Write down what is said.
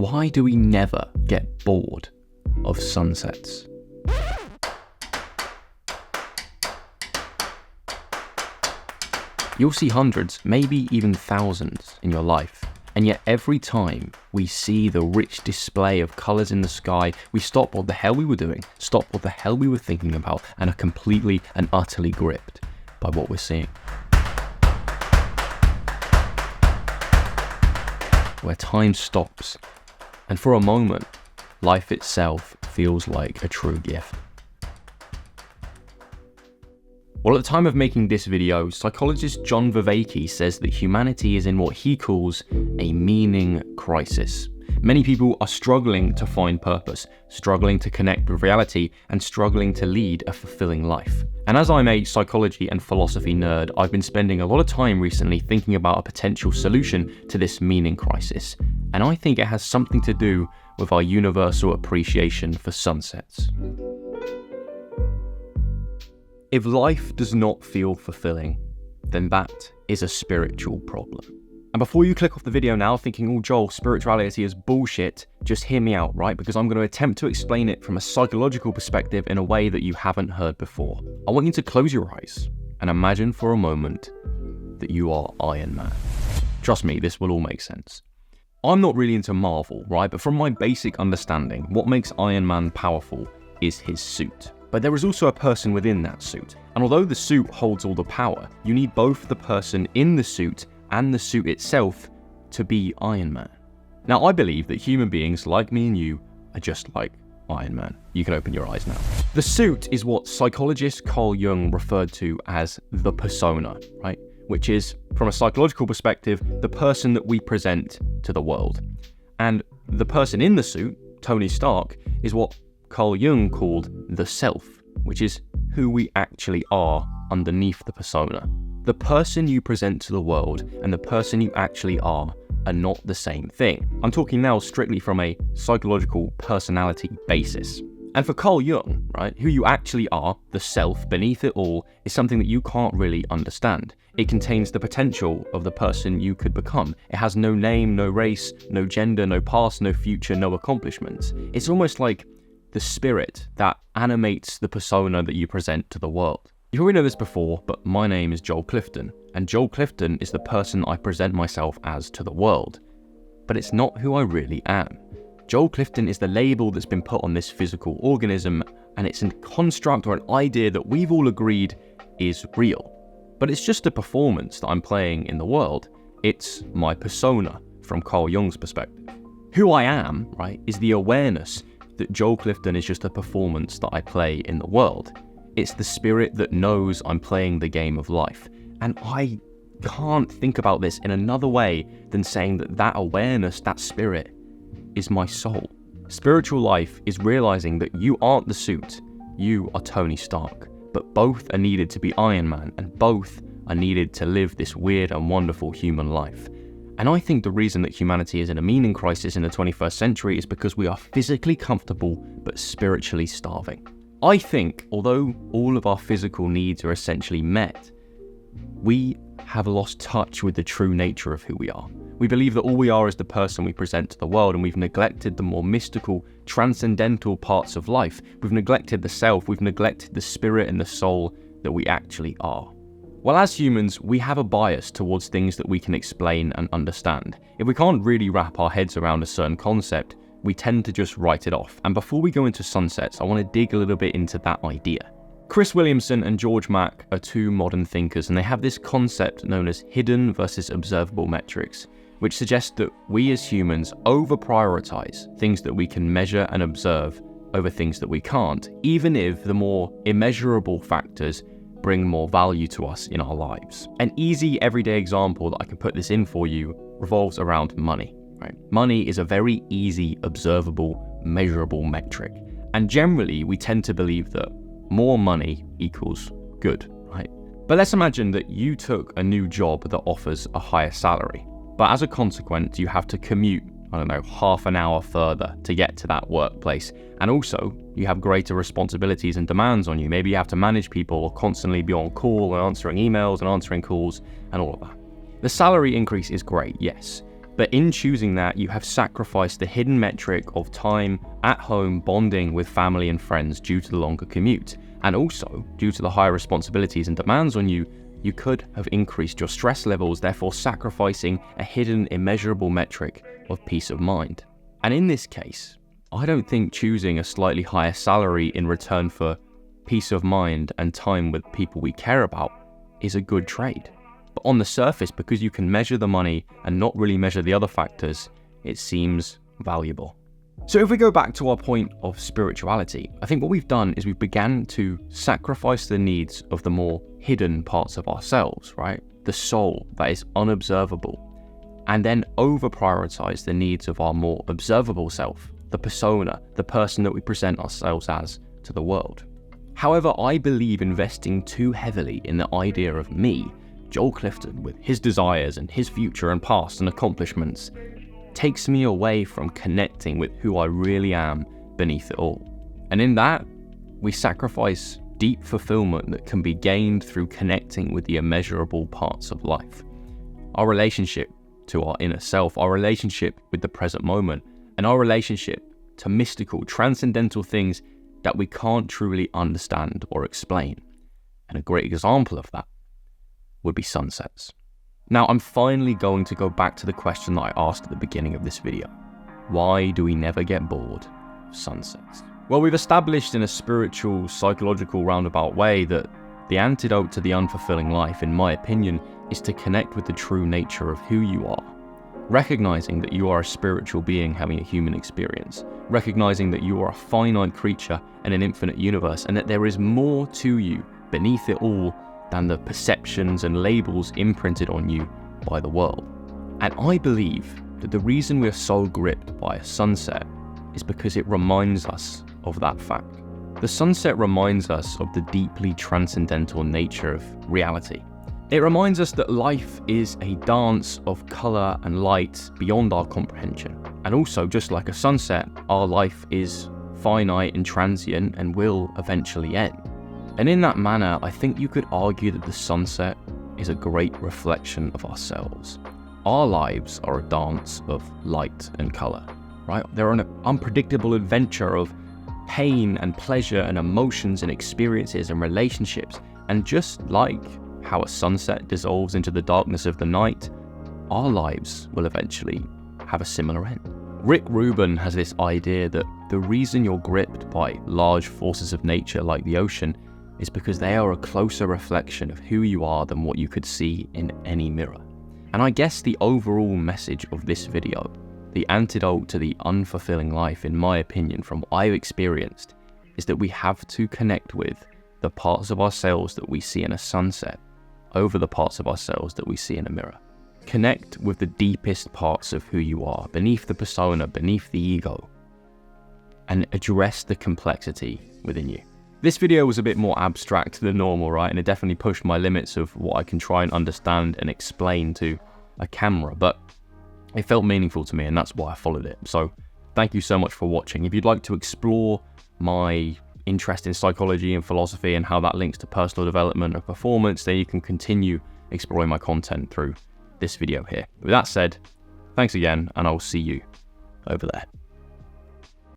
Why do we never get bored of sunsets? You'll see hundreds, maybe even thousands in your life, and yet every time we see the rich display of colours in the sky, we stop what the hell we were doing, stop what the hell we were thinking about, and are completely and utterly gripped by what we're seeing. Where time stops, and for a moment, life itself feels like a true gift. Well, at the time of making this video, psychologist John Vervaeke says that humanity is in what he calls a meaning crisis. Many people are struggling to find purpose, struggling to connect with reality, and struggling to lead a fulfilling life. And as I'm a psychology and philosophy nerd, I've been spending a lot of time recently thinking about a potential solution to this meaning crisis. And I think it has something to do with our universal appreciation for sunsets. If life does not feel fulfilling, then that is a spiritual problem. And before you click off the video now thinking, oh Joel, spirituality is bullshit, just hear me out, right? Because I'm going to attempt to explain it from a psychological perspective in a way that you haven't heard before. I want you to close your eyes and imagine for a moment that you are Iron Man. Trust me, this will all make sense. I'm not really into Marvel, right? But from my basic understanding, what makes Iron Man powerful is his suit. But there is also a person within that suit. And although the suit holds all the power, you need both the person in the suit and the suit itself to be Iron Man. Now, I believe that human beings like me and you are just like Iron Man. You can open your eyes now. The suit is what psychologist Carl Jung referred to as the persona, right? Which is, from a psychological perspective, the person that we present to the world. And the person in the suit, Tony Stark, is what Carl Jung called the self, which is who we actually are underneath the persona. The person you present to the world and the person you actually are not the same thing. I'm talking now strictly from a psychological personality basis. And for Carl Jung, right, who you actually are, the self beneath it all, is something that you can't really understand. It contains the potential of the person you could become. It has no name, no race, no gender, no past, no future, no accomplishments. It's almost like the spirit that animates the persona that you present to the world. You've already know this before, but my name is Joel Clifton, and Joel Clifton is the person I present myself as to the world. But it's not who I really am. Joel Clifton is the label that's been put on this physical organism, and it's a construct or an idea that we've all agreed is real. But it's just a performance that I'm playing in the world. It's my persona from Carl Jung's perspective. Who I am, right, is the awareness that Joel Clifton is just a performance that I play in the world. It's the spirit that knows I'm playing the game of life. And I can't think about this in another way than saying that that awareness, that spirit, is my soul. Spiritual life is realizing that you aren't the suit, you are Tony Stark. But both are needed to be Iron Man, and both are needed to live this weird and wonderful human life. And I think the reason that humanity is in a meaning crisis in the 21st century is because we are physically comfortable but spiritually starving. I think, although all of our physical needs are essentially met, we have lost touch with the true nature of who we are. We believe that all we are is the person we present to the world, and we've neglected the more mystical, transcendental parts of life. We've neglected the self, we've neglected the spirit and the soul that we actually are. Well, as humans, we have a bias towards things that we can explain and understand. If we can't really wrap our heads around a certain concept, we tend to just write it off. And before we go into sunsets, I want to dig a little bit into that idea. Chris Williamson and George Mack are two modern thinkers, and they have this concept known as hidden versus observable metrics, which suggests that we as humans over-prioritize things that we can measure and observe over things that we can't, even if the more immeasurable factors bring more value to us in our lives. An easy everyday example that I can put this in for you revolves around money, right? Money is a very easy, observable, measurable metric. And generally, we tend to believe that more money equals good, right? But let's imagine that you took a new job that offers a higher salary. But as a consequence, you have to commute, half an hour further to get to that workplace. And also, you have greater responsibilities and demands on you. Maybe you have to manage people or constantly be on call and answering emails and answering calls and all of that. The salary increase is great, yes. But in choosing that, you have sacrificed the hidden metric of time at home bonding with family and friends due to the longer commute. And also, due to the higher responsibilities and demands on you, you could have increased your stress levels, therefore sacrificing a hidden, immeasurable metric of peace of mind. And in this case, I don't think choosing a slightly higher salary in return for peace of mind and time with people we care about is a good trade. But on the surface, because you can measure the money and not really measure the other factors, it seems valuable. So if we go back to our point of spirituality, I think what we've done is we've began to sacrifice the needs of the more hidden parts of ourselves, right? The soul that is unobservable, and then over-prioritize the needs of our more observable self, the persona, the person that we present ourselves as to the world. However, I believe investing too heavily in the idea of me, Joel Clifton, with his desires and his future and past and accomplishments, takes me away from connecting with who I really am beneath it all. And in that, we sacrifice deep fulfillment that can be gained through connecting with the immeasurable parts of life. Our relationship to our inner self, our relationship with the present moment, and our relationship to mystical, transcendental things that we can't truly understand or explain. And a great example of that would be sunsets. Now, I'm finally going to go back to the question that I asked at the beginning of this video. Why do we never get bored of sunsets? Well, we've established in a spiritual, psychological roundabout way that the antidote to the unfulfilling life, in my opinion, is to connect with the true nature of who you are. Recognizing that you are a spiritual being having a human experience. Recognizing that you are a finite creature in an infinite universe, and that there is more to you beneath it all than the perceptions and labels imprinted on you by the world. And I believe that the reason we are so gripped by a sunset is because it reminds us of that fact. The sunset reminds us of the deeply transcendental nature of reality. It reminds us that life is a dance of color and light beyond our comprehension. And also, just like a sunset, our life is finite and transient and will eventually end. And in that manner, I think you could argue that the sunset is a great reflection of ourselves. Our lives are a dance of light and color, right? They're an unpredictable adventure of pain and pleasure and emotions and experiences and relationships. And just like how a sunset dissolves into the darkness of the night, our lives will eventually have a similar end. Rick Rubin has this idea that the reason you're gripped by large forces of nature like the ocean is because they are a closer reflection of who you are than what you could see in any mirror. And I guess the overall message of this video, the antidote to the unfulfilling life, in my opinion, from what I've experienced, is that we have to connect with the parts of ourselves that we see in a sunset over the parts of ourselves that we see in a mirror. Connect with the deepest parts of who you are, beneath the persona, beneath the ego, and address the complexity within you. This video was a bit more abstract than normal, right? And it definitely pushed my limits of what I can try and understand and explain to a camera, but it felt meaningful to me, and that's why I followed it. So thank you so much for watching. If you'd like to explore my interest in psychology and philosophy and how that links to personal development and performance, then you can continue exploring my content through this video here. With that said, thanks again, and I'll see you over there.